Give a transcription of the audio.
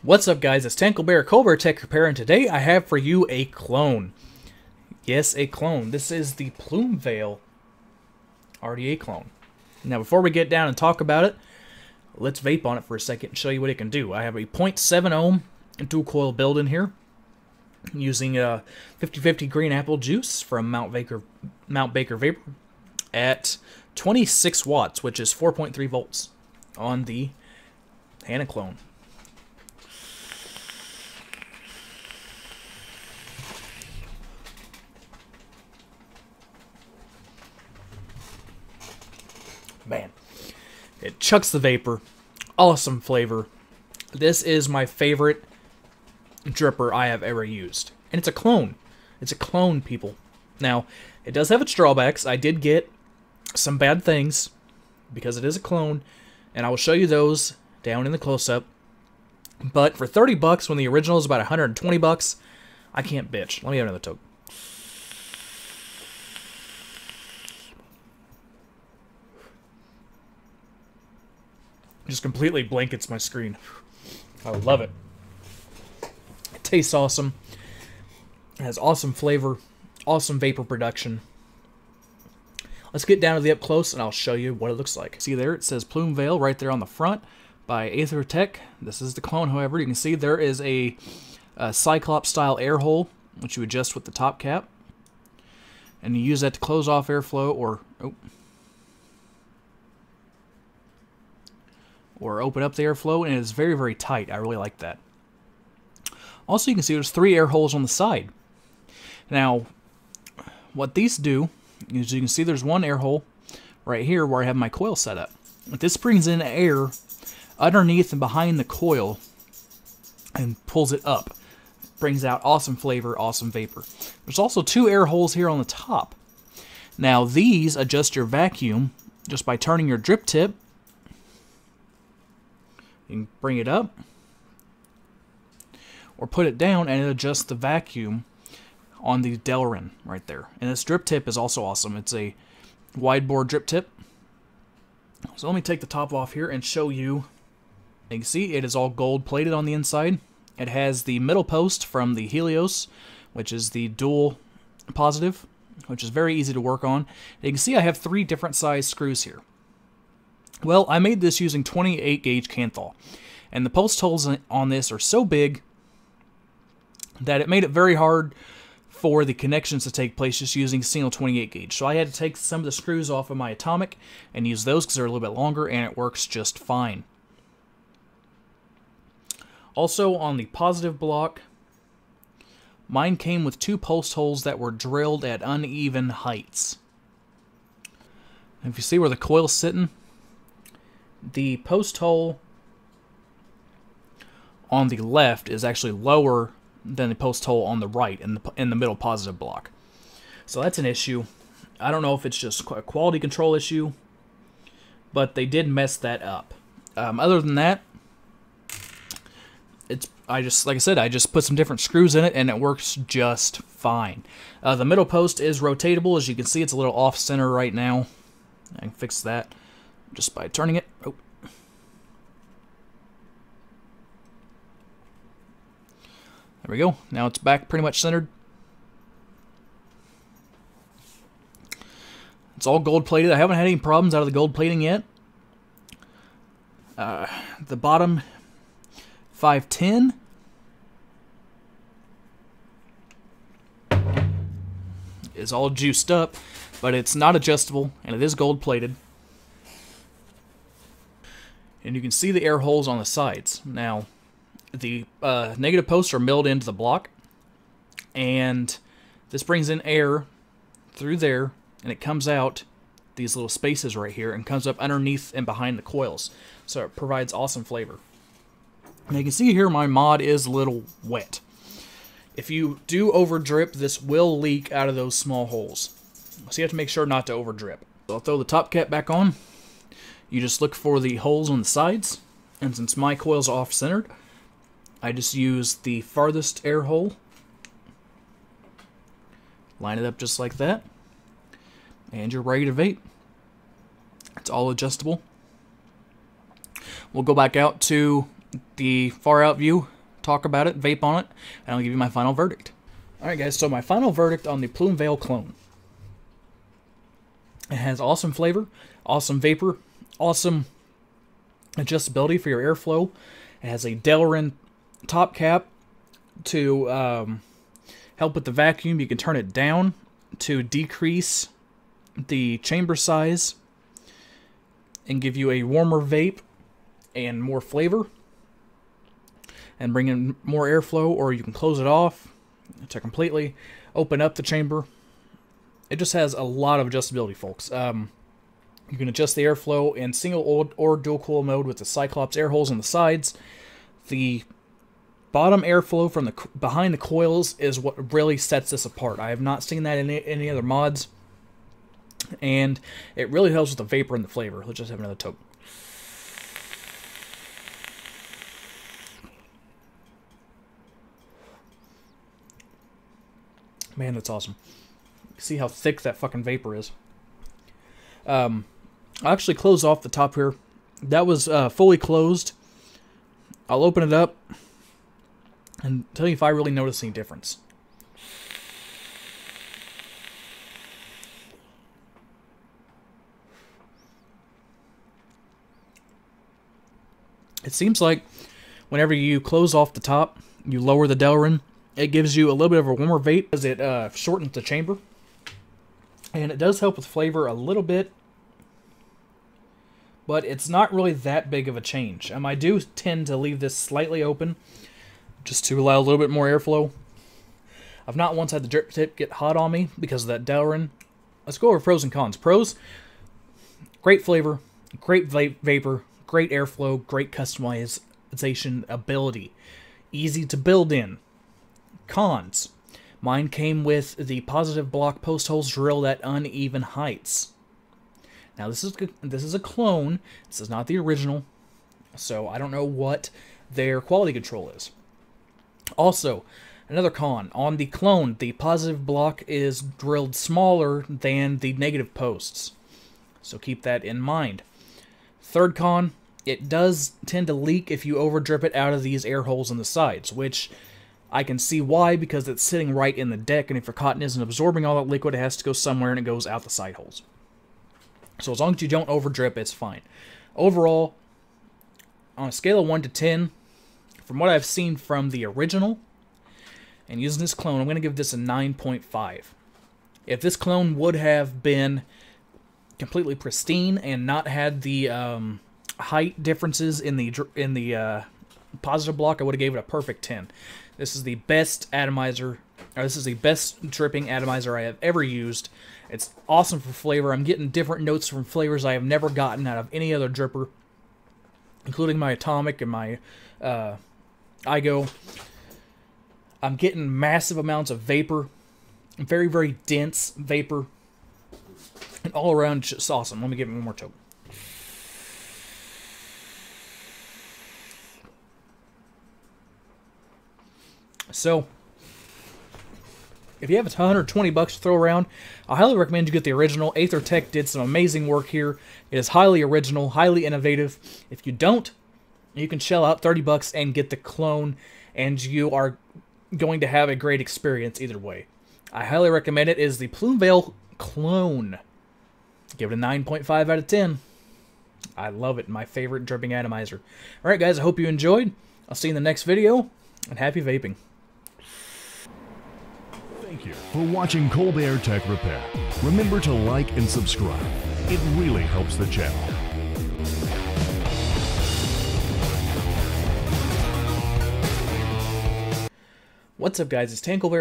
What's up, guys? It's Tanklebear Aethertech Repair, and today I have for you a clone. Yes, a clone. This is the Plume Veil RDA clone. Now, before we get down and talk about it, let's vape on it for a second and show you what it can do. I have a 0.7 ohm dual coil build in here using 50/50 green apple juice from Mount Baker Vapor at 26 watts, which is 4.3 volts on the Hannah clone. Man, it chucks the vapor. Awesome flavor. This is my favorite dripper I have ever used. And it's a clone. It's a clone, people. Now, it does have its drawbacks. I did get some bad things because it is a clone, and I will show you those down in the close-up. But for 30 bucks when the original is about 120 bucks, I can't bitch. Let me have another toke. Just completely blankets my screen. I love it. It tastes awesome. It has awesome flavor, awesome vapor production. Let's get down to the up close and I'll show you what it looks like. See there, it says Plume Veil right there on the front by Aethertech. This is the clone, however. You can see there is a Cyclops style air hole, which you adjust with the top cap. And you use that to close off airflow or open up the airflow, and it is very, very tight. I really like that. Also, you can see there's 3 air holes on the side. Now, what these do is you can see there's one air hole right here where I have my coil set up. This brings in air underneath and behind the coil and pulls it up. Brings out awesome flavor, awesome vapor. There's also 2 air holes here on the top. Now, these adjust your vacuum just by turning your drip tip. You can bring it up or put it down and it adjusts the vacuum on the Delrin right there. And this drip tip is also awesome. It's a wide bore drip tip. So let me take the top off here and show you. You can see it is all gold plated on the inside. It has the middle post from the Helios, which is the dual positive, which is very easy to work on. You can see I have 3 different size screws here. Well, I made this using 28 gauge Kanthal, and the post holes on this are so big that it made it very hard for the connections to take place just using single 28 gauge. So I had to take some of the screws off of my Atomic and use those because they're a little bit longer, and it works just fine. Also, on the positive block, mine came with 2 post holes that were drilled at uneven heights. If you see where the coil's sitting, the post hole on the left is actually lower than the post hole on the right in the middle positive block. So that's an issue. I don't know if it's just a quality control issue, but they did mess that up. Other than that, like I said, I just put some different screws in it and it works just fine. The middle post is rotatable. As you can see, it's a little off center right now. I can fix that just by turning it. Oh. There we go. Now it's back pretty much centered. It's all gold plated. I haven't had any problems out of the gold plating yet. The bottom 510 is all juiced up, but it's not adjustable and it is gold plated. And you can see the air holes on the sides. Now, the negative posts are milled into the block, and this brings in air through there, and it comes out these little spaces right here and comes up underneath and behind the coils. So it provides awesome flavor. And you can see here my mod is a little wet. If you do over drip, this will leak out of those small holes. So you have to make sure not to over drip. So I'll throw the top cap back on. You just look for the holes on the sides, and since my coil's off-centered, I just use the farthest air hole, line it up just like that, and you're ready to vape. It's all adjustable. We'll go back out to the far out view talk about it, vape on it, and I'll give you my final verdict. Alright guys, so my final verdict on the Plume Veil clone. It has awesome flavor, awesome vapor, awesome adjustability for your airflow. It has a Delrin top cap to help with the vacuum. You can turn it down to decrease the chamber size and give you a warmer vape and more flavor and bring in more airflow, or you can close it off to completely open up the chamber. It just has a lot of adjustability, folks. You can adjust the airflow in single or dual coil mode with the Cyclops air holes on the sides. The bottom airflow from the behind the coils is what really sets this apart. I have not seen that in any other mods, and it really helps with the vapor and the flavor. Let's just have another toke. Man, that's awesome. See how thick that fucking vapor is. I'll actually close off the top here. That was fully closed. I'll open it up and tell you if I really notice any difference. It seems like whenever you close off the top, you lower the Delrin, it gives you a little bit of a warmer vape as it shortens the chamber. And it does help with flavor a little bit, but it's not really that big of a change. I do tend to leave this slightly open just to allow a little bit more airflow. I've not once had the drip tip get hot on me because of that Delrin. Let's go over pros and cons. Pros: great flavor, great vapor, great airflow, great customization ability, easy to build in. Cons: mine came with the positive block post holes drilled at uneven heights. Now this is a clone. This is not the original, so I don't know what their quality control is. Also, another con: on the clone, the positive block is drilled smaller than the negative posts, so keep that in mind. Third con: it does tend to leak if you over drip it out of these air holes on the sides, which I can see why, because it's sitting right in the deck, and if your cotton isn't absorbing all that liquid, it has to go somewhere, and it goes out the side holes. So as long as you don't over drip, it's fine. Overall, on a scale of 1 to 10, from what I've seen from the original and using this clone, I'm going to give this a 9.5. If this clone would have been completely pristine and not had the height differences in the positive block, I would have gave it a perfect 10. This is the best atomizer, or this is the best dripping atomizer I have ever used. It's awesome for flavor. I'm getting different notes from flavors I have never gotten out of any other dripper, including my Atomic and my iGo. I'm getting massive amounts of vapor, very, very dense vapor, and all around just awesome. Let me give it one more toke. So, if you have $120 to throw around, I highly recommend you get the original. Aethertech did some amazing work here. It is highly original, highly innovative. If you don't, you can shell out $30 and get the clone, and you are going to have a great experience either way. I highly recommend it. It is the Plume Veil clone. Give it a 9.5 out of 10. I love it. My favorite dripping atomizer. Alright guys, I hope you enjoyed. I'll see you in the next video, and happy vaping. Thank you for watching Colbert Tech Repair. Remember to like and subscribe. It really helps the channel. What's up guys, it's Colbert.